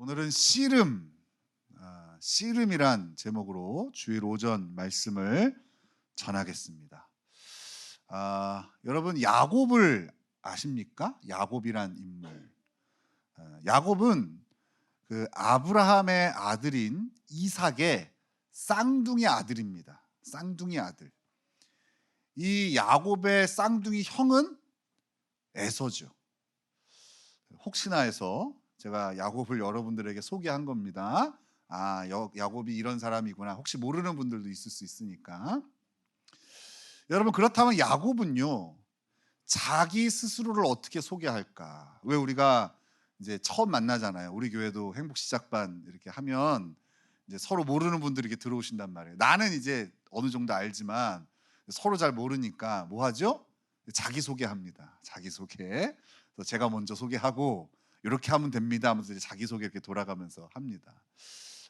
오늘은 씨름이란 제목으로 주일 오전 말씀을 전하겠습니다. 여러분 야곱을 아십니까? 야곱이란 인물. 야곱은 그 아브라함의 아들인 이삭의 쌍둥이 아들입니다. 쌍둥이 아들. 이 야곱의 쌍둥이 형은 에서죠. 혹시나 해서 제가 야곱을 여러분들에게 소개한 겁니다. 야곱이 이런 사람이구나. 혹시 모르는 분들도 있을 수 있으니까. 여러분, 그렇다면 야곱은요, 자기 스스로를 어떻게 소개할까? 왜 우리가 이제 처음 만나잖아요. 우리 교회도 행복 시작반 이렇게 하면 이제 서로 모르는 분들이 이렇게 들어오신단 말이에요. 나는 이제 어느 정도 알지만 서로 잘 모르니까 뭐 하죠? 자기 소개합니다. 자기 소개. 그래서 제가 먼저 소개하고 이렇게 하면 됩니다 하면서 이제 자기 소개 이렇게 돌아가면서 합니다.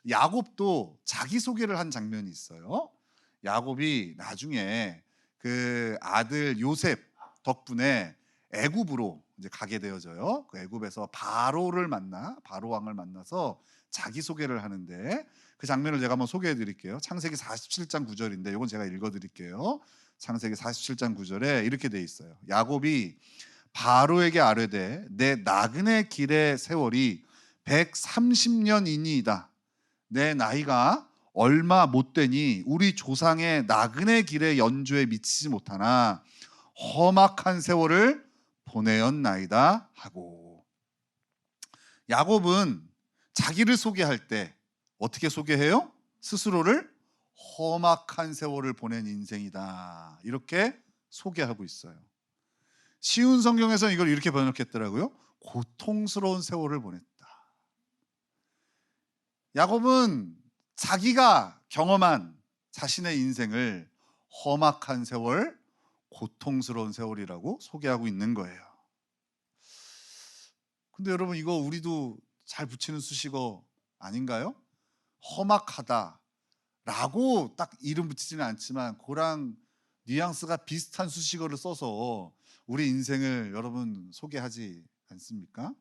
야곱도 자기 소개를 한 장면이 있어요. 야곱이 나중에 그 아들 요셉 덕분에 애굽으로 이제 가게 되어져요. 그 애굽에서 바로 왕을 만나서 자기 소개를 하는데 그 장면을 제가 한번 소개해 드릴게요. 창세기 47장 9절인데 이건 제가 읽어 드릴게요. 창세기 47장 9절에 이렇게 돼 있어요. 야곱이 바로에게 아뢰되 내 나그네 길의 세월이 130년이니이다. 내 나이가 얼마 못 되니 우리 조상의 나그네 길의 연조에 미치지 못하나 험악한 세월을 보내었나이다 하고. 야곱은 자기를 소개할 때 어떻게 소개해요? 스스로를 험악한 세월을 보낸 인생이다, 이렇게 소개하고 있어요. 쉬운 성경에서는 이걸 이렇게 번역했더라고요. 고통스러운 세월을 보냈다. 야곱은 자기가 경험한 자신의 인생을 험악한 세월, 고통스러운 세월이라고 소개하고 있는 거예요. 근데 여러분, 이거 우리도 잘 붙이는 수식어 아닌가요? 험악하다 라고 딱 이름 붙이지는 않지만 그랑 뉘앙스가 비슷한 수식어를 써서 우리 인생을 여러분 소개하지 않습니까?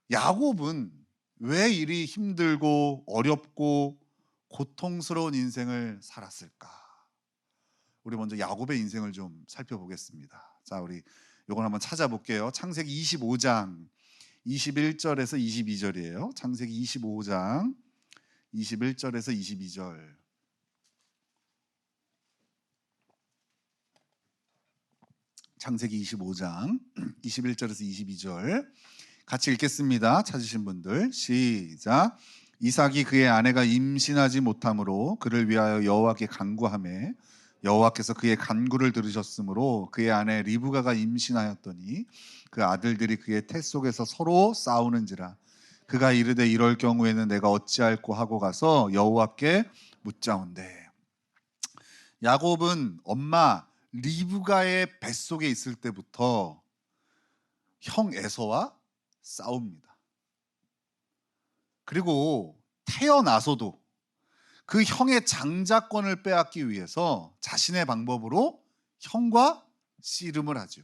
야곱은 왜 이리 힘들고 어렵고 고통스러운 인생을 살았을까? 우리 먼저 야곱의 인생을 좀 살펴보겠습니다. 자, 우리 이걸 한번 찾아볼게요. 창세기 25장 21절에서 22절이에요. 창세기 25장 21절에서 22절. 창세기 25장 21절에서 22절 같이 읽겠습니다. 찾으신 분들 시작. 이삭이 그의 아내가 임신하지 못함으로 그를 위하여 여호와께 간구하매 여호와께서 그의 간구를 들으셨으므로 그의 아내 리브가가 임신하였더니 그 아들들이 그의 태 속에서 서로 싸우는지라. 그가 이르되 이럴 경우에는 내가 어찌할꼬 하고 가서 여호와께 묻자온대. 야곱은 엄마 리브가의 뱃속에 있을 때부터 형 에서와 싸웁니다. 그리고 태어나서도 그 형의 장자권을 빼앗기 위해서 자신의 방법으로 형과 씨름을 하죠.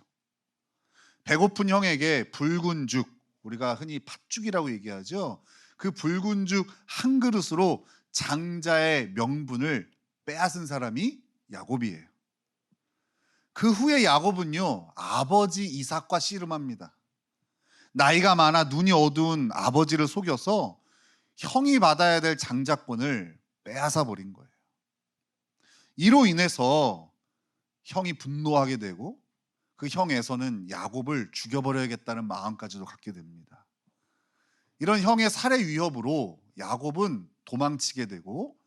배고픈 형에게 붉은 죽, 우리가 흔히 팥죽이라고 얘기하죠. 그 붉은 죽 한 그릇으로 장자의 명분을 빼앗은 사람이 야곱이에요. 그 후에 야곱은요, 아버지 이삭과 씨름합니다. 나이가 많아 눈이 어두운 아버지를 속여서 형이 받아야 될 장자권을 빼앗아 버린 거예요. 이로 인해서 형이 분노하게 되고 그 형에서는 야곱을 죽여버려야겠다는 마음까지도 갖게 됩니다. 이런 형의 살해 위협으로 야곱은 도망치게 되고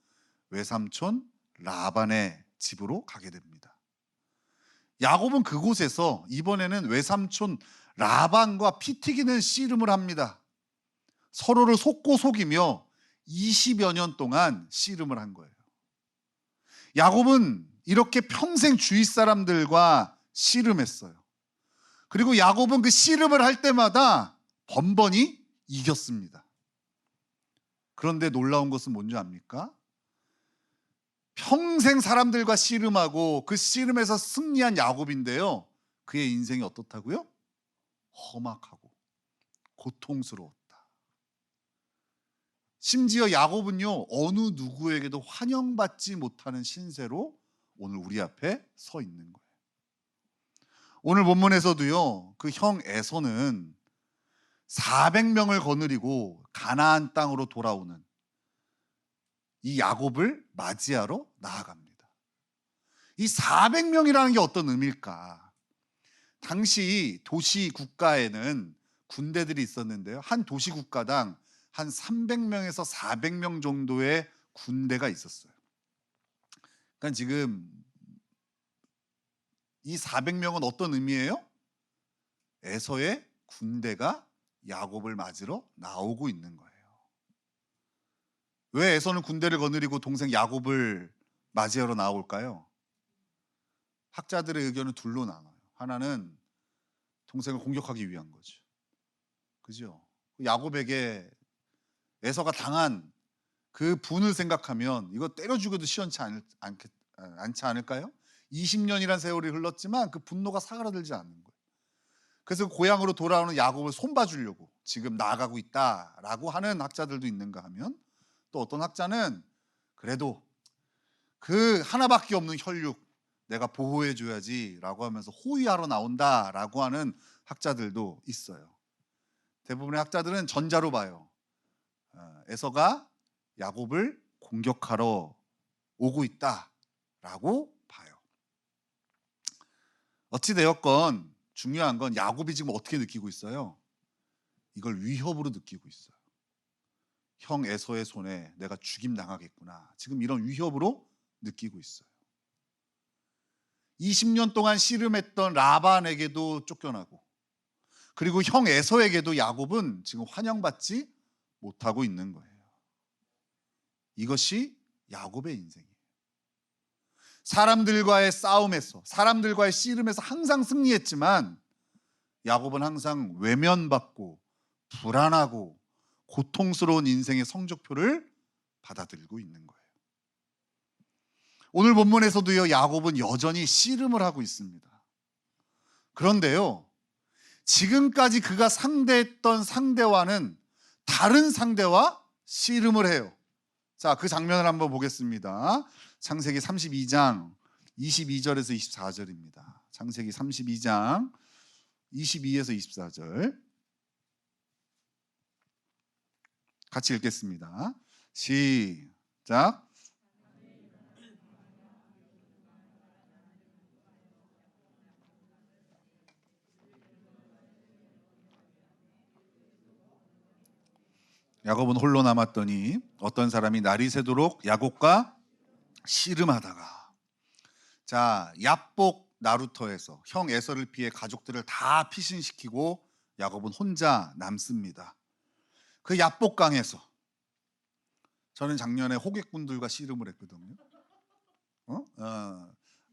외삼촌 라반의 집으로 가게 됩니다. 야곱은 그곳에서 이번에는 외삼촌 라반과 피 튀기는 씨름을 합니다. 서로를 속고 속이며 20여 년 동안 씨름을 한 거예요. 야곱은 이렇게 평생 주위 사람들과 씨름했어요. 그리고 야곱은 그 씨름을 할 때마다 번번이 이겼습니다. 그런데 놀라운 것은 뭔지 압니까? 평생 사람들과 씨름하고 그 씨름에서 승리한 야곱인데요, 그의 인생이 어떻다고요? 험악하고 고통스러웠다. 심지어 야곱은요, 어느 누구에게도 환영받지 못하는 신세로 오늘 우리 앞에 서 있는 거예요. 오늘 본문에서도요, 그 형 에서는 400명을 거느리고 가나안 땅으로 돌아오는 이 야곱을 맞이하러 나아갑니다. 이 400명이라는 게 어떤 의미일까? 당시 도시 국가에는 군대들이 있었는데요, 한 도시 국가당 한 300명에서 400명 정도의 군대가 있었어요. 그러니까 지금 이 400명은 어떤 의미예요? 에서의 군대가 야곱을 맞으러 나오고 있는 거예요. 왜 에서는 군대를 거느리고 동생 야곱을 맞이하러 나올까요? 학자들의 의견은 둘로 나눠요. 하나는 동생을 공격하기 위한 거죠. 그죠? 야곱에게 에서가 당한 그 분을 생각하면 이거 때려 죽여도 시원치 않지 않을까요? 20년이란 세월이 흘렀지만 그 분노가 사그라들지 않는 거예요. 그래서 고향으로 돌아오는 야곱을 손봐주려고 지금 나아가고 있다라고 하는 학자들도 있는가 하면, 또 어떤 학자는 그래도 그 하나밖에 없는 혈육 내가 보호해줘야지라고 하면서 호위하러 나온다라고 하는 학자들도 있어요. 대부분의 학자들은 전자로 봐요. 에서가 야곱을 공격하러 오고 있다라고 봐요. 어찌되었건 중요한 건 야곱이 지금 어떻게 느끼고 있어요? 이걸 위협으로 느끼고 있어요. 형 에서의 손에 내가 죽임 당하겠구나, 지금 이런 위협으로 느끼고 있어요. 20년 동안 씨름했던 라반에게도 쫓겨나고, 그리고 형 에서에게도 야곱은 지금 환영받지 못하고 있는 거예요. 이것이 야곱의 인생이에요. 사람들과의 싸움에서, 사람들과의 씨름에서 항상 승리했지만 야곱은 항상 외면받고 불안하고 고통스러운 인생의 성적표를 받아들이고 있는 거예요. 오늘 본문에서도요, 야곱은 여전히 씨름을 하고 있습니다. 그런데요, 지금까지 그가 상대했던 상대와는 다른 상대와 씨름을 해요. 자, 그 장면을 한번 보겠습니다. 창세기 32장 22절에서 24절입니다. 창세기 32장 22에서 24절 같이 읽겠습니다. 시작. 야곱은 홀로 남았더니 어떤 사람이 날이 새도록 야곱과 씨름하다가, 자, 야복 나루터에서 형 에서를 피해 가족들을 다 피신시키고 야곱은 혼자 남습니다. 그 야복강에서 저는 작년에 호객꾼들과 씨름을 했거든요.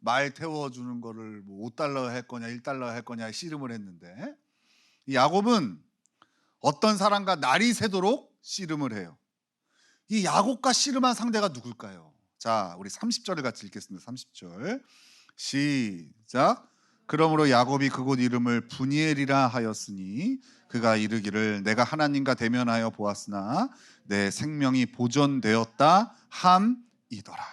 말 태워주는 거를 뭐 5달러 할 거냐 1달러 할 거냐 씨름을 했는데, 이 야곱은 어떤 사람과 날이 새도록 씨름을 해요. 이 야곱과 씨름한 상대가 누굴까요? 자, 우리 30절을 같이 읽겠습니다. 30절 시작. 그러므로 야곱이 그곳 이름을 브니엘이라 하였으니 그가 이르기를 내가 하나님과 대면하여 보았으나 내 생명이 보존되었다 함이더라.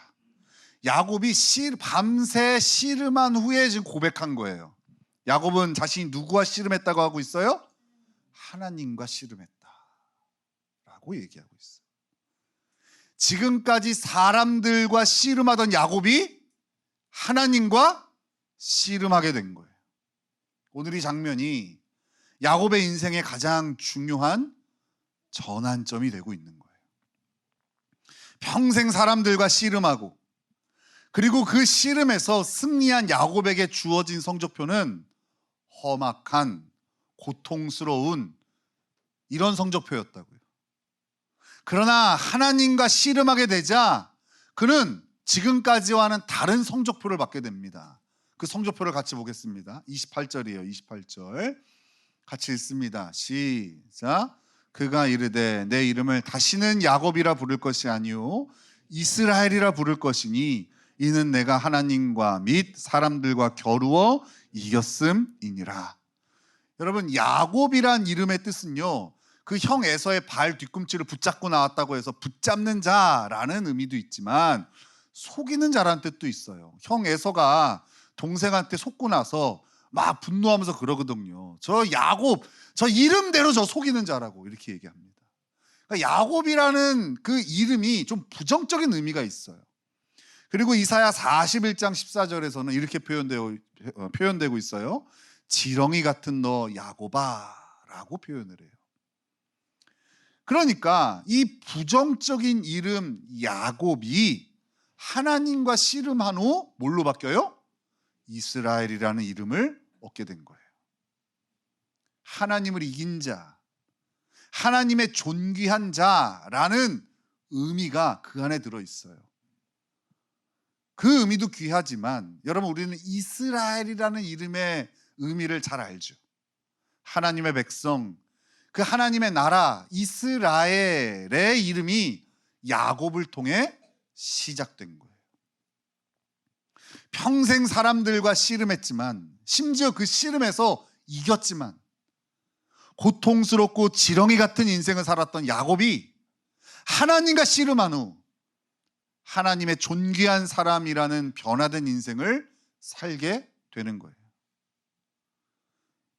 야곱이 밤새 씨름한 후에 지금 고백한 거예요. 야곱은 자신이 누구와 씨름했다고 하고 있어요? 하나님과 씨름했다라고 얘기하고 있어요. 지금까지 사람들과 씨름하던 야곱이 하나님과 씨름하게 된 거예요. 오늘 이 장면이 야곱의 인생의 가장 중요한 전환점이 되고 있는 거예요. 평생 사람들과 씨름하고, 그리고 그 씨름에서 승리한 야곱에게 주어진 성적표는 험악한, 고통스러운 이런 성적표였다고요. 그러나 하나님과 씨름하게 되자 그는 지금까지와는 다른 성적표를 받게 됩니다. 그 성적표를 같이 보겠습니다. 28절이에요. 28절 같이 읽습니다. 시작. 그가 이르되 내 이름을 다시는 야곱이라 부를 것이 아니요 이스라엘이라 부를 것이니 이는 내가 하나님과 및 사람들과 겨루어 이겼음이니라. 여러분, 야곱이란 이름의 뜻은요, 그 형 에서의 발 뒤꿈치를 붙잡고 나왔다고 해서 붙잡는 자라는 의미도 있지만 속이는 자라는 뜻도 있어요. 형 에서가 동생한테 속고 나서 막 분노하면서 그러거든요. 저 야곱, 저 이름대로 저 속이는 자라고 이렇게 얘기합니다. 그러니까 야곱이라는 그 이름이 좀 부정적인 의미가 있어요. 그리고 이사야 41장 14절에서는 이렇게 표현되고 있어요. 지렁이 같은 너 야곱아 라고 표현을 해요. 그러니까 이 부정적인 이름 야곱이 하나님과 씨름한 후 뭘로 바뀌어요? 이스라엘이라는 이름을 얻게 된 거예요. 하나님을 이긴 자, 하나님의 존귀한 자라는 의미가 그 안에 들어있어요. 그 의미도 귀하지만 여러분, 우리는 이스라엘이라는 이름의 의미를 잘 알죠. 하나님의 백성, 그 하나님의 나라 이스라엘의 이름이 야곱을 통해 시작된 거예요. 평생 사람들과 씨름했지만, 심지어 그 씨름에서 이겼지만, 고통스럽고 지렁이 같은 인생을 살았던 야곱이 하나님과 씨름한 후 하나님의 존귀한 사람이라는 변화된 인생을 살게 되는 거예요.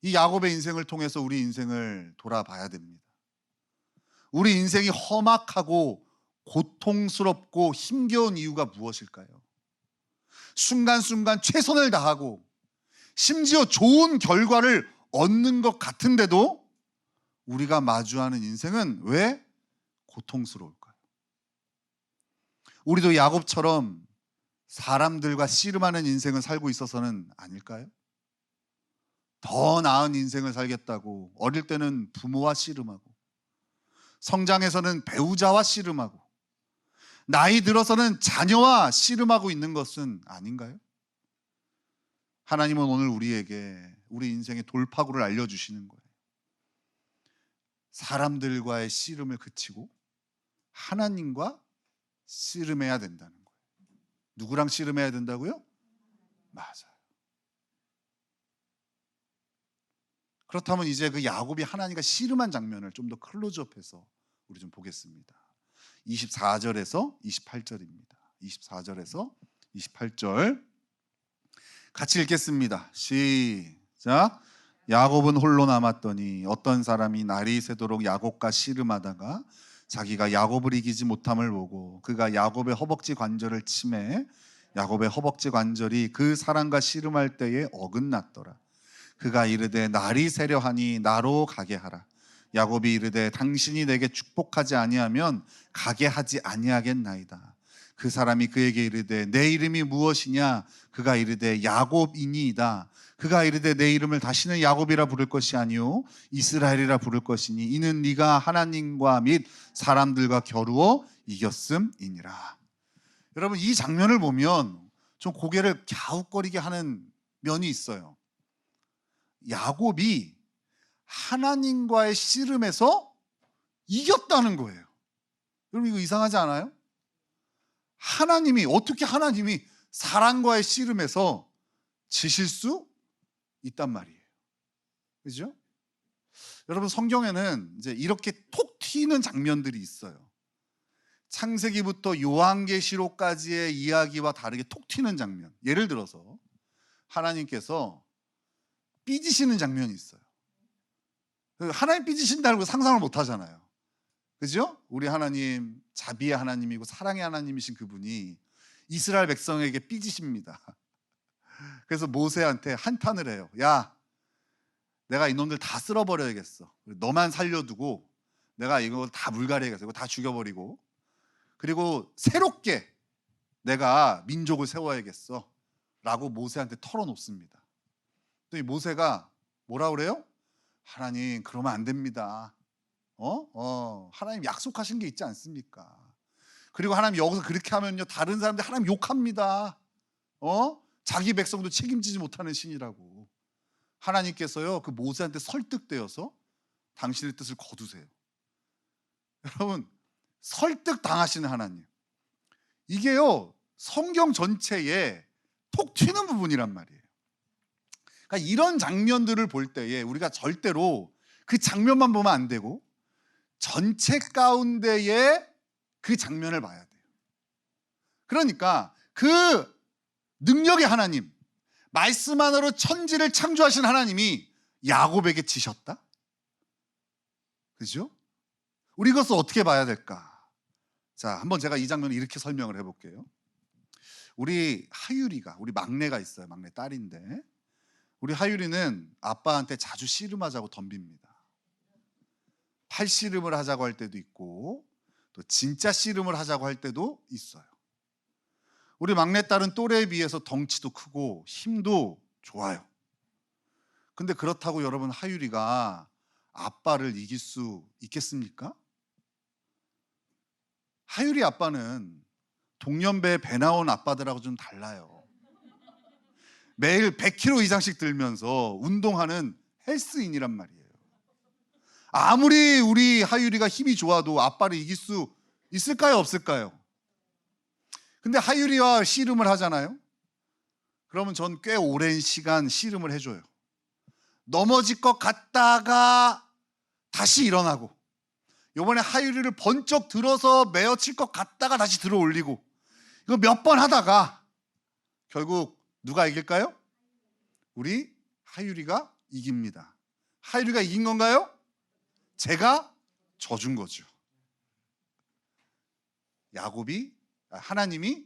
이 야곱의 인생을 통해서 우리 인생을 돌아봐야 됩니다. 우리 인생이 험악하고 고통스럽고 힘겨운 이유가 무엇일까요? 순간순간 최선을 다하고 심지어 좋은 결과를 얻는 것 같은데도 우리가 마주하는 인생은 왜 고통스러울까요? 우리도 야곱처럼 사람들과 씨름하는 인생을 살고 있어서는 아닐까요? 더 나은 인생을 살겠다고 어릴 때는 부모와 씨름하고, 성장해서는 배우자와 씨름하고, 나이 들어서는 자녀와 씨름하고 있는 것은 아닌가요? 하나님은 오늘 우리에게 우리 인생의 돌파구를 알려주시는 거예요. 사람들과의 씨름을 그치고 하나님과 씨름해야 된다는 거예요. 누구랑 씨름해야 된다고요? 맞아요. 그렇다면 이제 그 야곱이 하나님과 씨름한 장면을 좀 더 클로즈업해서 우리 좀 보겠습니다. 24절에서 28절입니다. 24절에서 28절 같이 읽겠습니다. 시작. 야곱은 홀로 남았더니 어떤 사람이 날이 새도록 야곱과 씨름하다가 자기가 야곱을 이기지 못함을 보고 그가 야곱의 허벅지 관절을 치매 야곱의 허벅지 관절이 그 사람과 씨름할 때에 어긋났더라. 그가 이르되 날이 새려하니 나로 가게 하라. 야곱이 이르되 당신이 내게 축복하지 아니하면 가게 하지 아니하겠나이다. 그 사람이 그에게 이르되 내 이름이 무엇이냐? 그가 이르되 야곱이니이다. 그가 이르되 내 이름을 다시는 야곱이라 부를 것이 아니요 이스라엘이라 부를 것이니 이는 네가 하나님과 및 사람들과 겨루어 이겼음이니라. 여러분, 이 장면을 보면 좀 고개를 갸웃거리게 하는 면이 있어요. 야곱이 하나님과의 씨름에서 이겼다는 거예요. 여러분, 이거 이상하지 않아요? 어떻게 하나님이 사람과의 씨름에서 지실 수 있단 말이에요. 그죠? 여러분, 성경에는 이제 이렇게 톡 튀는 장면들이 있어요. 창세기부터 요한계시록까지의 이야기와 다르게 톡 튀는 장면. 예를 들어서 하나님께서 삐지시는 장면이 있어요. 하나님 삐지신다고 상상을 못 하잖아요. 그죠? 우리 하나님, 자비의 하나님이고 사랑의 하나님이신 그분이 이스라엘 백성에게 삐지십니다. 그래서 모세한테 한탄을 해요. 야, 내가 이놈들 다 쓸어버려야겠어. 너만 살려두고 내가 이거 다 물갈이해야겠어. 이거 다 죽여버리고, 그리고 새롭게 내가 민족을 세워야겠어 라고 모세한테 털어놓습니다. 또 이 모세가 뭐라 그래요? 하나님, 그러면 안 됩니다. 하나님 약속하신 게 있지 않습니까? 그리고 하나님 여기서 그렇게 하면요 다른 사람들 하나님 욕합니다. 자기 백성도 책임지지 못하는 신이라고. 하나님께서요 그 모세한테 설득되어서 당신의 뜻을 거두세요. 여러분, 설득 당하시는 하나님, 이게요 성경 전체에 톡 튀는 부분이란 말이에요. 그러니까 이런 장면들을 볼 때에 우리가 절대로 그 장면만 보면 안 되고 전체 가운데에 그 장면을 봐야 돼요. 그러니까 그 능력의 하나님, 말씀 하나로 천지를 창조하신 하나님이 야곱에게 지셨다? 그죠? 우리 이것을 어떻게 봐야 될까? 자, 한번 제가 이 장면을 이렇게 설명을 해볼게요. 우리 하율이가, 우리 막내가 있어요. 막내 딸인데, 우리 하율이는 아빠한테 자주 씨름하자고 덤빕니다. 팔씨름을 하자고 할 때도 있고, 또 진짜 씨름을 하자고 할 때도 있어요. 우리 막내딸은 또래에 비해서 덩치도 크고 힘도 좋아요. 근데 그렇다고 여러분, 하율이가 아빠를 이길 수 있겠습니까? 하율이 아빠는 동년배 배 나온 아빠들하고 좀 달라요. 매일 100kg 이상씩 들면서 운동하는 헬스인이란 말이에요. 아무리 우리 하율이가 힘이 좋아도 아빠를 이길 수 있을까요, 없을까요? 근데 하율이와 씨름을 하잖아요. 그러면 전 꽤 오랜 시간 씨름을 해줘요. 넘어질 것 같다가 다시 일어나고, 요번에 하율이를 번쩍 들어서 메어칠 것 같다가 다시 들어 올리고, 이거 몇 번 하다가 결국 누가 이길까요? 우리 하율이가 이깁니다. 하율이가 이긴 건가요? 제가 져준 거죠. 하나님이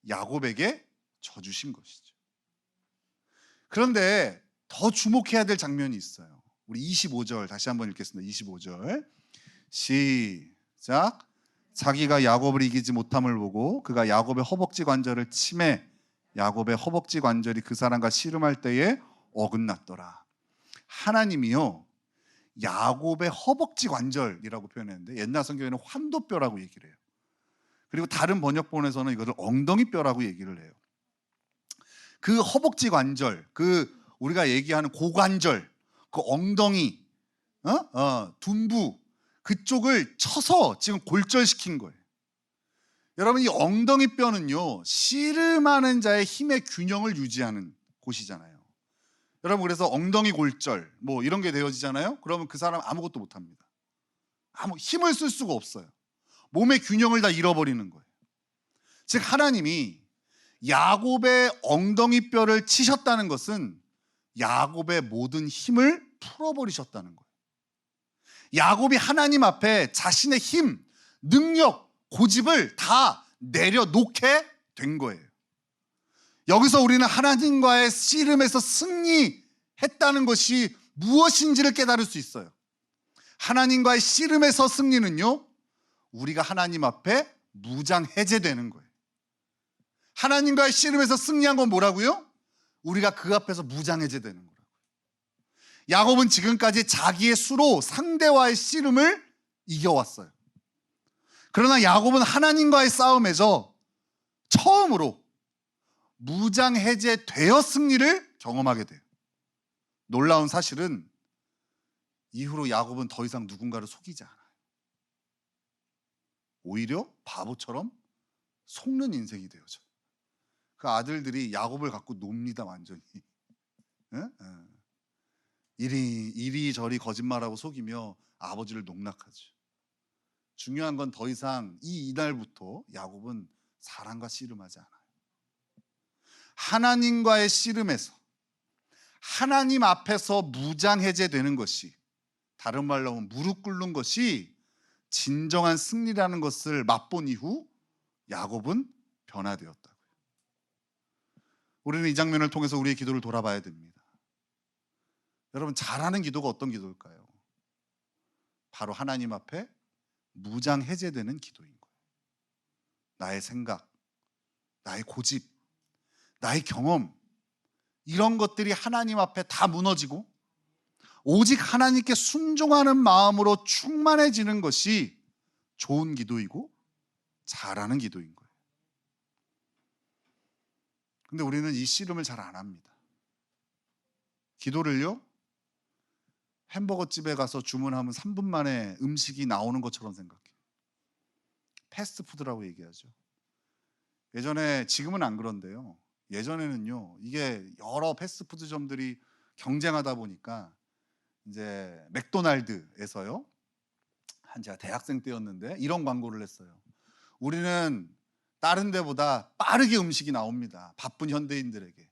야곱에게 져주신 것이죠. 그런데 더 주목해야 될 장면이 있어요. 우리 25절 다시 한번 읽겠습니다. 25절 시작. 자기가 야곱을 이기지 못함을 보고 그가 야곱의 허벅지 관절을 치매 야곱의 허벅지 관절이 그 사람과 씨름할 때에 어긋났더라. 하나님이요, 야곱의 허벅지 관절이라고 표현했는데 옛날 성경에는 환도뼈라고 얘기를 해요. 그리고 다른 번역본에서는 이것을 엉덩이뼈라고 얘기를 해요. 그 허벅지 관절, 그 우리가 얘기하는 고관절, 그 엉덩이, 둔부 그쪽을 쳐서 지금 골절시킨 거예요. 여러분, 이 엉덩이뼈는요, 씨름하는 자의 힘의 균형을 유지하는 곳이잖아요. 여러분, 그래서 엉덩이 골절 뭐 이런 게 되어지잖아요. 그러면 그 사람 아무것도 못합니다. 아무 힘을 쓸 수가 없어요. 몸의 균형을 다 잃어버리는 거예요. 즉 하나님이 야곱의 엉덩이뼈를 치셨다는 것은 야곱의 모든 힘을 풀어버리셨다는 거예요. 야곱이 하나님 앞에 자신의 힘, 능력, 고집을 다 내려놓게 된 거예요. 여기서 우리는 하나님과의 씨름에서 승리했다는 것이 무엇인지를 깨달을 수 있어요. 하나님과의 씨름에서 승리는요, 우리가 하나님 앞에 무장해제되는 거예요. 하나님과의 씨름에서 승리한 건 뭐라고요? 우리가 그 앞에서 무장해제되는 거라고요. 야곱은 지금까지 자기의 수로 상대와의 씨름을 이겨왔어요. 그러나 야곱은 하나님과의 싸움에서 처음으로 무장해제되어 승리를 경험하게 돼요. 놀라운 사실은 이후로 야곱은 더 이상 누군가를 속이지 않아요. 오히려 바보처럼 속는 인생이 되어져. 그 아들들이 야곱을 갖고 놉니다, 완전히. 이리저리 거짓말하고 속이며 아버지를 농락하죠. 중요한 건 더 이상 이날부터 야곱은 사람과 씨름하지 않아요. 하나님과의 씨름에서 하나님 앞에서 무장해제되는 것이, 다른 말로 하면 무릎 꿇는 것이 진정한 승리라는 것을 맛본 이후 야곱은 변화되었다고요. 우리는 이 장면을 통해서 우리의 기도를 돌아봐야 됩니다. 여러분, 잘하는 기도가 어떤 기도일까요? 바로 하나님 앞에 무장해제되는 기도인 거예요. 나의 생각, 나의 고집, 나의 경험, 이런 것들이 하나님 앞에 다 무너지고 오직 하나님께 순종하는 마음으로 충만해지는 것이 좋은 기도이고 잘하는 기도인 거예요. 근데 우리는 이 씨름을 잘 안 합니다. 기도를요, 햄버거 집에 가서 주문하면 3분 만에 음식이 나오는 것처럼 생각해요. 패스트푸드라고 얘기하죠. 예전에, 지금은 안 그런데요, 예전에는요, 이게 여러 패스트푸드점들이 경쟁하다 보니까 이제 맥도날드에서요, 제가 대학생 때였는데 이런 광고를 했어요. 우리는 다른 데보다 빠르게 음식이 나옵니다. 바쁜 현대인들에게.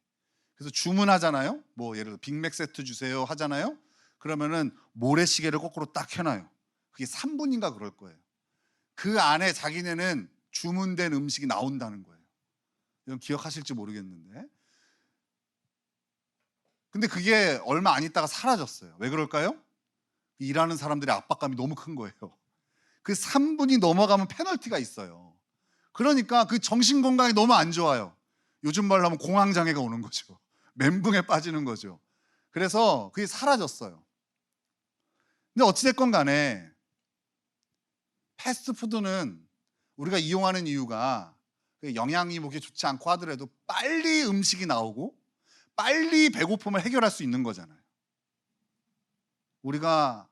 그래서 주문하잖아요. 뭐 예를 들어 빅맥 세트 주세요 하잖아요. 그러면은 모래시계를 거꾸로 딱 켜놔요. 그게 3분인가 그럴 거예요. 그 안에 자기네는 주문된 음식이 나온다는 거예요. 이건 기억하실지 모르겠는데. 근데 그게 얼마 안 있다가 사라졌어요. 왜 그럴까요? 일하는 사람들의 압박감이 너무 큰 거예요. 그 3분이 넘어가면 페널티가 있어요. 그러니까 그 정신 건강이 너무 안 좋아요. 요즘 말로 하면 공황장애가 오는 거죠. 멘붕에 빠지는 거죠. 그래서 그게 사라졌어요. 근데 어찌됐건 간에 패스트푸드는 우리가 이용하는 이유가 영양이 그렇게 좋지 않고 하더라도 빨리 음식이 나오고 빨리 배고픔을 해결할 수 있는 거잖아요. 우리가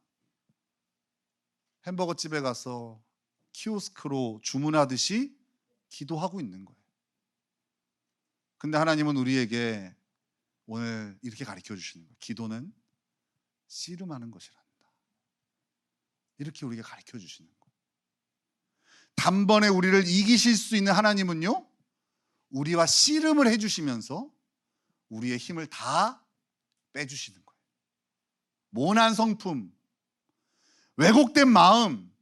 햄버거 집에 가서 키오스크로 주문하듯이 기도하고 있는 거예요. 근데 하나님은 우리에게 오늘 이렇게 가르쳐 주시는 거예요. 기도는 씨름하는 것이란다. 이렇게 우리에게 가르쳐 주시는 거예요. 단번에 우리를 이기실 수 있는 하나님은요, 우리와 씨름을 해주시면서 우리의 힘을 다 빼주시는 거예요. 모난 성품, 왜곡된 마음,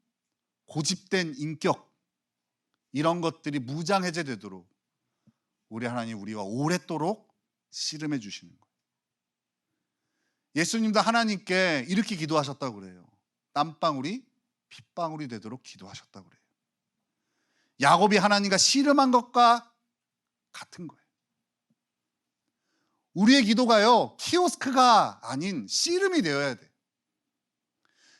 고집된 인격, 이런 것들이 무장해제되도록 우리 하나님 우리와 오랫도록 씨름해 주시는 거예요. 예수님도 하나님께 이렇게 기도하셨다고 그래요. 땀방울이 핏방울이 되도록 기도하셨다고 그래요. 야곱이 하나님과 씨름한 것과 같은 거예요. 우리의 기도가요, 키오스크가 아닌 씨름이 되어야 돼요.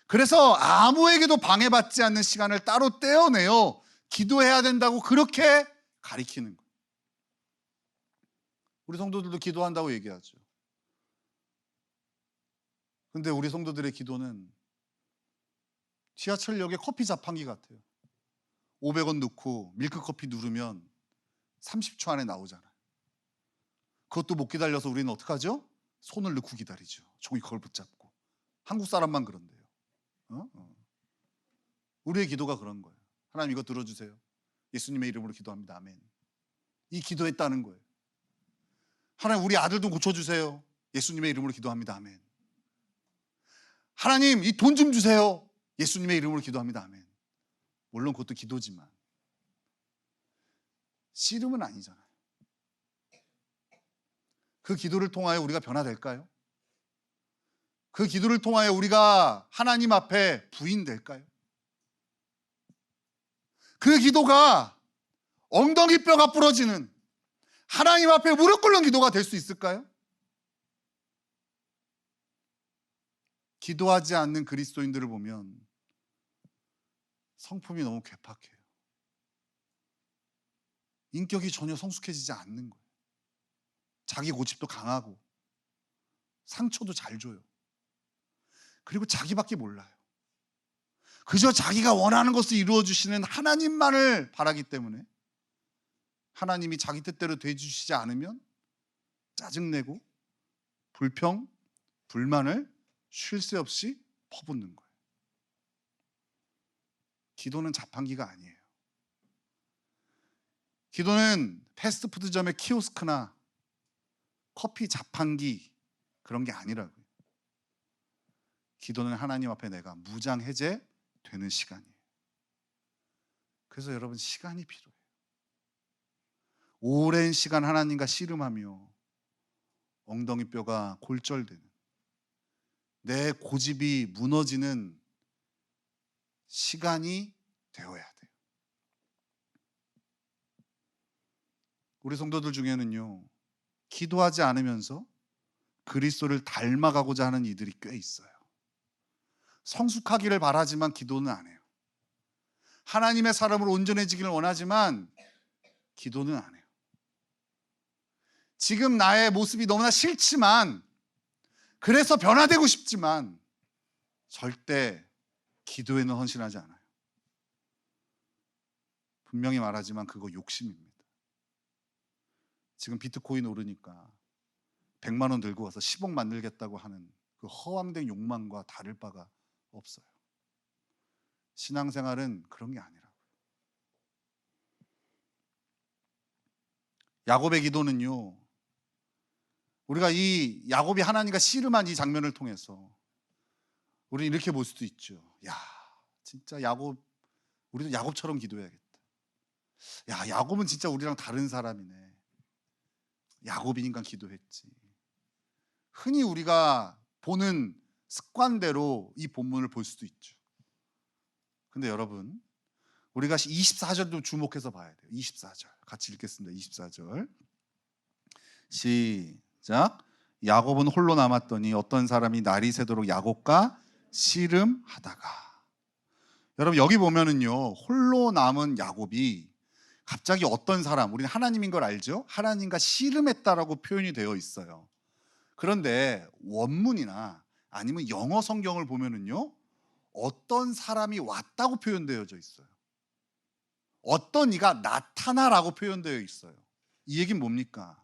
그래서 아무에게도 방해받지 않는 시간을 따로 떼어내어 기도해야 된다고 그렇게 가리키는 거예요. 우리 성도들도 기도한다고 얘기하죠. 근데 우리 성도들의 기도는 지하철역에 커피 자판기 같아요. 500원 넣고 밀크커피 누르면 30초 안에 나오잖아요. 그것도 못 기다려서 우리는 어떡하죠? 손을 넣고 기다리죠. 종이 그걸 붙잡고. 한국 사람만 그런데요. 우리의 기도가 그런 거예요. 하나님 이거 들어주세요. 예수님의 이름으로 기도합니다. 아멘. 이 기도했다는 거예요. 하나님 우리 아들 좀 고쳐주세요. 예수님의 이름으로 기도합니다. 아멘. 하나님 이 돈 좀 주세요. 예수님의 이름으로 기도합니다. 아멘. 물론 그것도 기도지만 씨름은 아니잖아요. 그 기도를 통하여 우리가 변화될까요? 그 기도를 통하여 우리가 하나님 앞에 부인될까요? 그 기도가 엉덩이 뼈가 부러지는 하나님 앞에 무릎 꿇는 기도가 될 수 있을까요? 기도하지 않는 그리스도인들을 보면 성품이 너무 괴팍해요. 인격이 전혀 성숙해지지 않는 거예요. 자기 고집도 강하고 상처도 잘 줘요. 그리고 자기밖에 몰라요. 그저 자기가 원하는 것을 이루어주시는 하나님만을 바라기 때문에 하나님이 자기 뜻대로 돼주시지 않으면 짜증내고 불평, 불만을 쉴 새 없이 퍼붓는 거예요. 기도는 자판기가 아니에요. 기도는 패스트푸드점의 키오스크나 커피 자판기 그런 게 아니라고요. 기도는 하나님 앞에 내가 무장해제 되는 시간이에요. 그래서 여러분 시간이 필요해요. 오랜 시간 하나님과 씨름하며 엉덩이 뼈가 골절되는 내 고집이 무너지는 시간이 되어야 돼요. 우리 성도들 중에는요, 기도하지 않으면서 그리스도를 닮아가고자 하는 이들이 꽤 있어요. 성숙하기를 바라지만 기도는 안 해요. 하나님의 사람으로 온전해지기를 원하지만 기도는 안 해요. 지금 나의 모습이 너무나 싫지만, 그래서 변화되고 싶지만 절대 기도에는 헌신하지 않아요. 분명히 말하지만 그거 욕심입니다. 지금 비트코인 오르니까 100만 원 들고 와서 10억 만들겠다고 하는 그 허황된 욕망과 다를 바가 없어요. 신앙생활은 그런 게 아니라고요. 야곱의 기도는요, 우리가 이 야곱이 하나님과 씨름한 이 장면을 통해서 우리는 이렇게 볼 수도 있죠. 야, 진짜 야곱, 우리도 야곱처럼 기도해야겠다. 야, 야곱은 진짜 우리랑 다른 사람이네. 야곱이니까 기도했지. 흔히 우리가 보는 습관대로 이 본문을 볼 수도 있죠. 근데 여러분, 우리가 24절도 주목해서 봐야 돼요. 24절 같이 읽겠습니다. 24절 시작. 야곱은 홀로 남았더니 어떤 사람이 날이 새도록 야곱과 씨름하다가. 여러분, 여기 보면은요, 홀로 남은 야곱이 갑자기 어떤 사람, 우리는 하나님인 걸 알죠? 하나님과 씨름했다라고 표현이 되어 있어요. 그런데 원문이나 아니면 영어 성경을 보면은요, 어떤 사람이 왔다고 표현되어져 있어요. 어떤 이가 나타나라고 표현되어 있어요. 이 얘기는 뭡니까?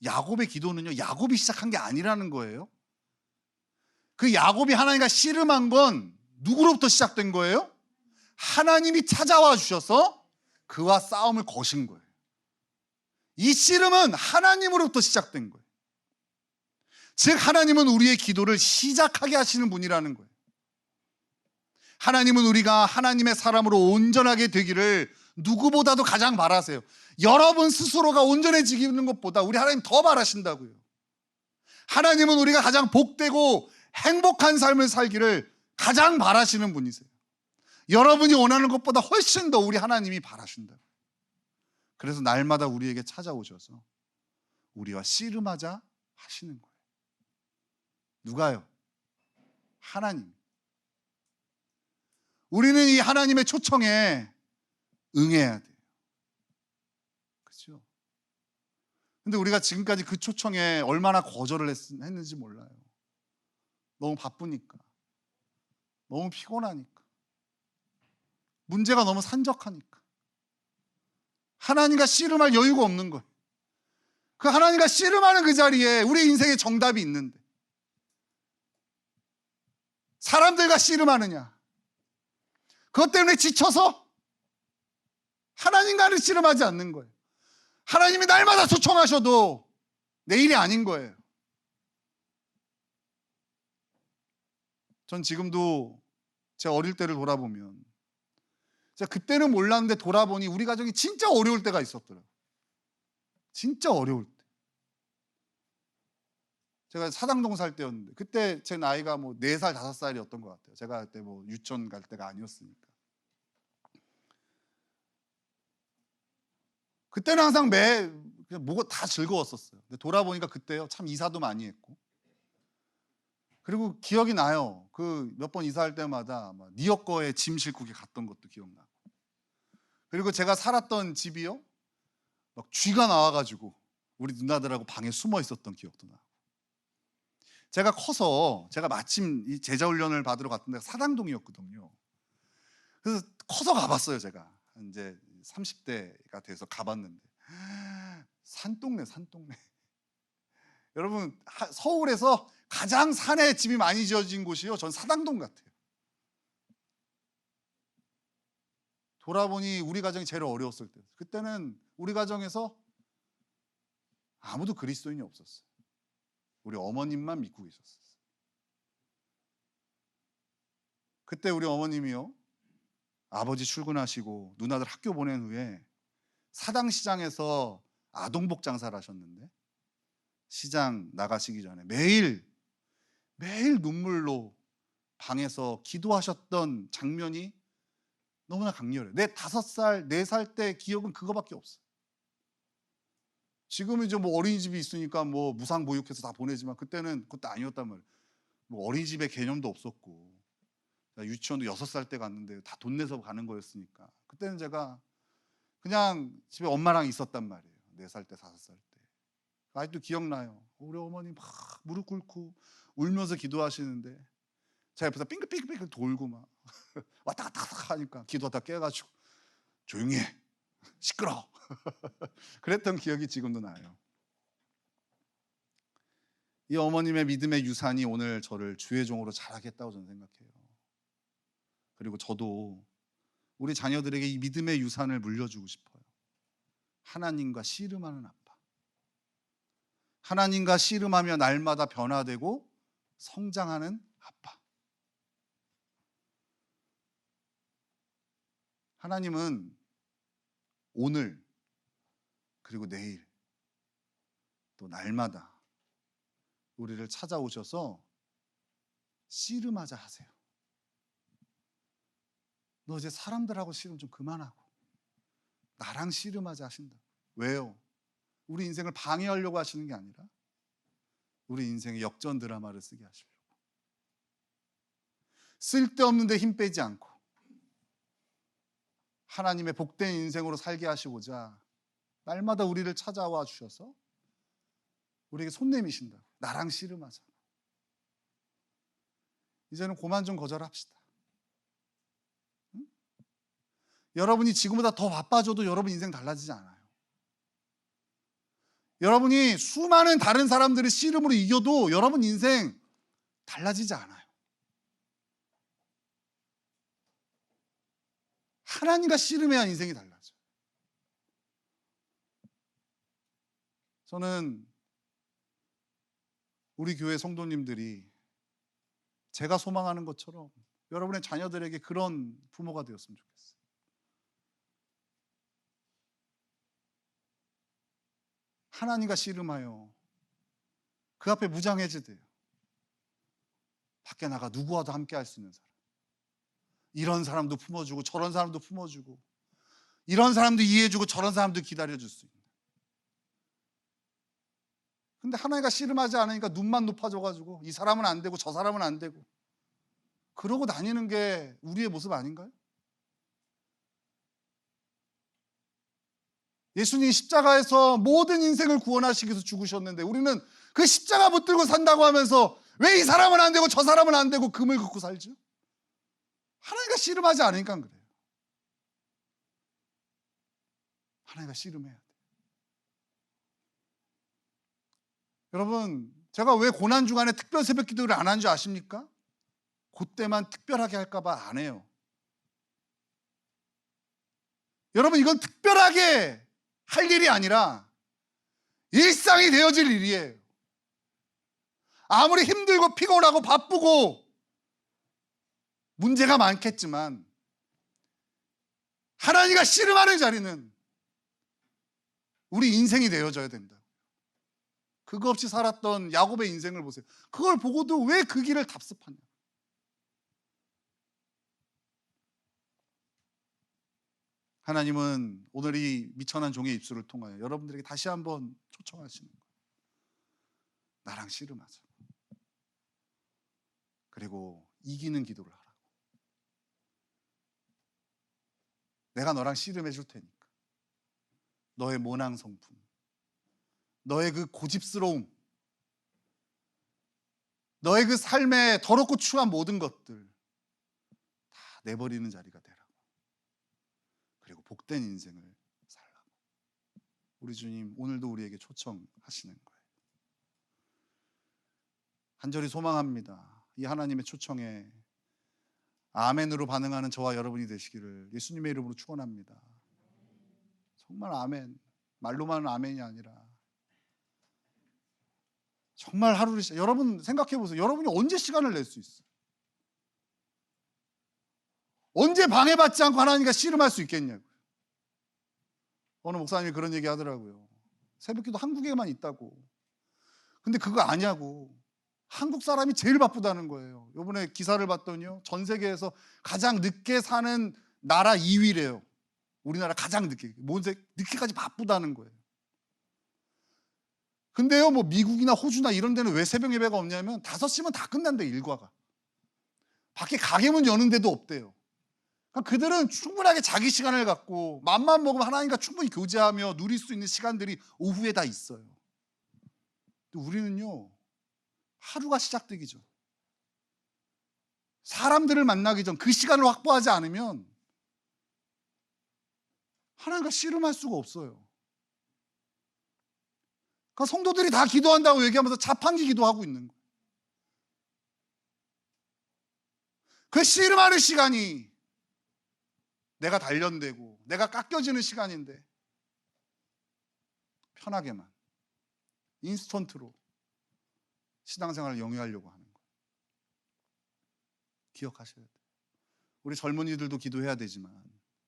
야곱의 기도는요, 야곱이 시작한 게 아니라는 거예요. 그 야곱이 하나님과 씨름한 건 누구로부터 시작된 거예요? 하나님이 찾아와 주셔서 그와 싸움을 거신 거예요. 이 씨름은 하나님으로부터 시작된 거예요. 즉 하나님은 우리의 기도를 시작하게 하시는 분이라는 거예요. 하나님은 우리가 하나님의 사람으로 온전하게 되기를 누구보다도 가장 바라세요. 여러분 스스로가 온전해지는 것보다 우리 하나님 더 바라신다고요. 하나님은 우리가 가장 복되고 행복한 삶을 살기를 가장 바라시는 분이세요. 여러분이 원하는 것보다 훨씬 더 우리 하나님이 바라신다고요. 그래서 날마다 우리에게 찾아오셔서 우리와 씨름하자 하시는 거예요. 누가요? 하나님. 우리는 이 하나님의 초청에 응해야 돼요. 그렇죠? 근데 우리가 지금까지 그 초청에 얼마나 거절을 했는지 몰라요. 너무 바쁘니까, 너무 피곤하니까, 문제가 너무 산적하니까 하나님과 씨름할 여유가 없는 거예요. 그 하나님과 씨름하는 그 자리에 우리 인생의 정답이 있는데 사람들과 씨름하느냐, 그것 때문에 지쳐서 하나님과는 씨름하지 않는 거예요. 하나님이 날마다 초청하셔도 내일이 아닌 거예요. 전 지금도 제 어릴 때를 돌아보면, 제가 그때는 몰랐는데 돌아보니 우리 가정이 진짜 어려울 때가 있었더라고요. 진짜 어려울 때. 제가 사당동 살 때였는데 그때 제 나이가 뭐 4살, 5살이었던 것 같아요. 제가 그때 뭐 유치원 갈 때가 아니었으니까. 그때는 항상 그냥 뭐가 다 즐거웠었어요. 근데 돌아보니까 그때요, 참 이사도 많이 했고, 그리고 기억이 나요. 그 몇 번 이사할 때마다 막 니어꺼에 짐 싣고 갔던 것도 기억나고, 그리고 제가 살았던 집이요, 막 쥐가 나와가지고 우리 누나들하고 방에 숨어 있었던 기억도 나고. 제가 커서, 제가 마침 이 제자훈련을 받으러 갔던 데가 사당동이었거든요. 그래서 커서 가봤어요. 제가 이제 30대가 돼서 가봤는데 산동네. 여러분, 서울에서 가장 산에 집이 많이 지어진 곳이요, 전 사당동 같아요. 돌아보니 우리 가정이 제일 어려웠을 때, 그때는 우리 가정에서 아무도 그리스도인이 없었어요. 우리 어머님만 믿고 계셨어요. 그때 우리 어머님이요, 아버지 출근하시고 누나들 학교 보낸 후에 사당시장에서 아동복 장사를 하셨는데, 시장 나가시기 전에 매일 눈물로 방에서 기도하셨던 장면이 너무나 강렬해요. 내 5살, 4살 때 기억은 그거밖에 없어요. 지금은 이제 뭐 어린이집이 있으니까 뭐 무상보육해서 다 보내지만 그때는 그것도 아니었단 말이에요. 뭐 어린이집의 개념도 없었고, 유치원도 6살 때 갔는데 다 돈 내서 가는 거였으니까 그때는 제가 그냥 집에 엄마랑 있었단 말이에요. 4살 때, 5살 때. 아직도 기억나요. 우리 어머니 막 무릎 꿇고 울면서 기도하시는데 제가 옆에서 빙글빙글 돌고 막 왔다 갔다 하니까 기도하다 깨가지고 조용히 해, 시끄러워. 그랬던 기억이 지금도 나요. 이 어머님의 믿음의 유산이 오늘 저를 주의 종으로 자라겠다고 저는 생각해요. 그리고 저도 우리 자녀들에게 이 믿음의 유산을 물려주고 싶어요. 하나님과 씨름하는 아빠. 하나님과 씨름하며 날마다 변화되고 성장하는 아빠. 하나님은 오늘 그리고 내일 또 날마다 우리를 찾아오셔서 씨름하자 하세요. 너 이제 사람들하고 씨름 좀 그만하고 나랑 씨름하자 하신다. 왜요? 우리 인생을 방해하려고 하시는 게 아니라 우리 인생의 역전 드라마를 쓰게 하시려고. 쓸데없는 데 힘 빼지 않고 하나님의 복된 인생으로 살게 하시고자 날마다 우리를 찾아와 주셔서 우리에게 손 내미신다. 나랑 씨름하자. 이제는 고만 좀 거절합시다. 응? 여러분이 지금보다 더 바빠져도 여러분 인생 달라지지 않아요. 여러분이 수많은 다른 사람들의 씨름으로 이겨도 여러분 인생 달라지지 않아요. 하나님과 씨름해야 인생이 달라져요. 저는 우리 교회 성도님들이 제가 소망하는 것처럼 여러분의 자녀들에게 그런 부모가 되었으면 좋겠어요. 하나님과 씨름하여 그 앞에 무장해제돼요. 밖에 나가 누구와도 함께 할 수 있는 사람. 이런 사람도 품어주고 저런 사람도 품어주고 이런 사람도 이해해주고 저런 사람도 기다려줄 수 있는. 근데 하나님과 씨름하지 않으니까 눈만 높아져가지고 이 사람은 안 되고 저 사람은 안 되고 그러고 다니는 게 우리의 모습 아닌가요? 예수님이 십자가에서 모든 인생을 구원하시기 위해서 죽으셨는데 우리는 그 십자가 붙들고 산다고 하면서 왜 이 사람은 안 되고 저 사람은 안 되고 금을 긋고 살죠? 하나님과 씨름하지 않으니까 그래요. 하나님과 씨름해야 돼요. 여러분, 제가 왜 고난 주간에 특별 새벽 기도를 안 한 줄 아십니까? 그때만 특별하게 할까 봐 안 해요. 여러분, 이건 특별하게 할 일이 아니라 일상이 되어질 일이에요. 아무리 힘들고 피곤하고 바쁘고 문제가 많겠지만 하나님과 씨름하는 자리는 우리 인생이 되어져야 된다. 그거 없이 살았던 야곱의 인생을 보세요. 그걸 보고도 왜 그 길을 답습하냐. 하나님은 오늘 이 미천한 종의 입술을 통하여 여러분들에게 다시 한번 초청하시는 거예요. 나랑 씨름하자. 그리고 이기는 기도를 하라고. 내가 너랑 씨름해 줄 테니까. 너의 모낭 성품, 너의 그 고집스러움, 너의 그 삶에 더럽고 추한 모든 것들 다 내버리는 자리가 되라고. 그리고 복된 인생을 살라고. 우리 주님 오늘도 우리에게 초청하시는 거예요. 간절히 소망합니다. 이 하나님의 초청에 아멘으로 반응하는 저와 여러분이 되시기를 예수님의 이름으로 축원합니다. 정말 아멘. 말로만 아멘이 아니라 정말 하루를 여러분 생각해 보세요. 여러분이 언제 시간을 낼 수 있어요? 언제 방해받지 않고 하나님과 씨름할 수 있겠냐고요. 어느 목사님이 그런 얘기 하더라고요. 새벽기도 한국에만 있다고. 근데 그거 아냐고. 한국 사람이 제일 바쁘다는 거예요. 이번에 기사를 봤더니요, 전 세계에서 가장 늦게 사는 나라 2위래요. 우리나라 가장 늦게, 늦게까지 바쁘다는 거예요. 근데요, 뭐 미국이나 호주나 이런 데는 왜 새벽 예배가 없냐면 5시면 다 끝난대, 일과가. 밖에 가게문 여는 데도 없대요. 그러니까 그들은 충분하게 자기 시간을 갖고 맘만 먹으면 하나님과 충분히 교제하며 누릴 수 있는 시간들이 오후에 다 있어요. 근데 우리는요, 하루가 시작되기 전, 사람들을 만나기 전 그 시간을 확보하지 않으면 하나님과 씨름할 수가 없어요. 그러니까 성도들이 다 기도한다고 얘기하면서 자판기 기도하고 있는 거예요. 그 씨름하는 시간이 내가 단련되고 내가 깎여지는 시간인데 편하게만 인스턴트로 신앙생활을 영위하려고 하는 거예요. 기억하셔야 돼요. 우리 젊은이들도 기도해야 되지만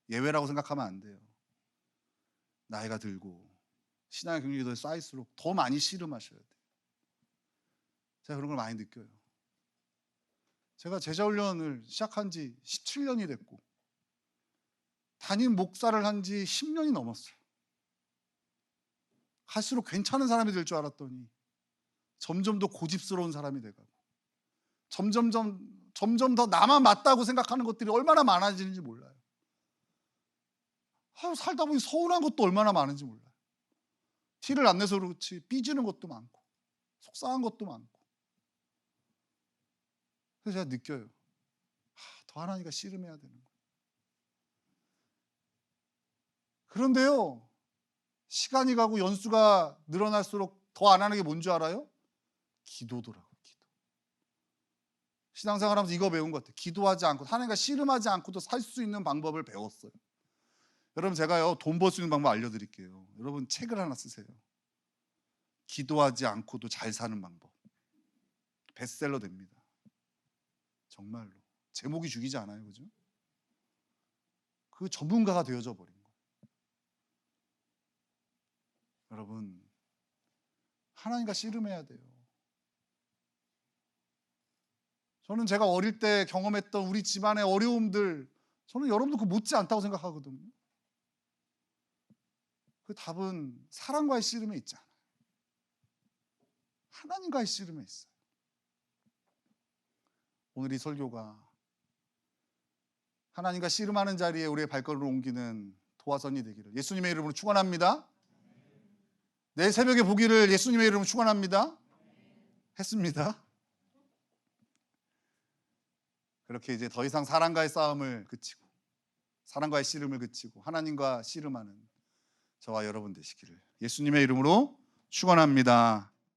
예외라고 생각하면 안 돼요. 나이가 들고 신앙의 경력이 더 쌓일수록 더 많이 씨름하셔야 돼요. 제가 그런 걸 많이 느껴요. 제가 제자훈련을 시작한 지 17년이 됐고 담임 목사를 한 지 10년이 넘었어요. 갈수록 괜찮은 사람이 될 줄 알았더니 점점 더 고집스러운 사람이 돼가고 점점 더 나만 맞다고 생각하는 것들이 얼마나 많아지는지 몰라요. 살다 보니 서운한 것도 얼마나 많은지 몰라요. 티를 안 내서 그렇지 삐지는 것도 많고 속상한 것도 많고. 그래서 제가 느껴요. 더 하나님과 씨름해야 되는 거예요. 그런데요, 시간이 가고 연수가 늘어날수록 더 안 하는 게 뭔지 알아요? 기도더라고요. 기도. 신앙생활하면서 이거 배운 것 같아요. 기도하지 않고 하나님과 씨름하지 않고도 살 수 있는 방법을 배웠어요. 여러분, 제가요 돈 벌 수 있는 방법 알려드릴게요. 여러분 책을 하나 쓰세요. 기도하지 않고도 잘 사는 방법. 베스트셀러 됩니다. 정말로. 제목이 죽이지 않아요, 그죠? 그 전문가가 되어져 버린 거예요. 여러분, 하나님과 씨름해야 돼요. 저는 제가 어릴 때 경험했던 우리 집안의 어려움들, 저는 여러분도 그 못지 않다고 생각하거든요. 그 답은 사랑과의 씨름에 있지 않아요. 하나님과의 씨름에 있어요. 오늘 이 설교가 하나님과 씨름하는 자리에 우리의 발걸음을 옮기는 도화선이 되기를 예수님의 이름으로 축원합니다. 내일 새벽에 보기를 예수님의 이름으로 축원합니다. 했습니다. 그렇게 이제 더 이상 사랑과의 싸움을 그치고 사랑과의 씨름을 그치고 하나님과 씨름하는 저와 여러분 되시기를 예수님의 이름으로 축원합니다.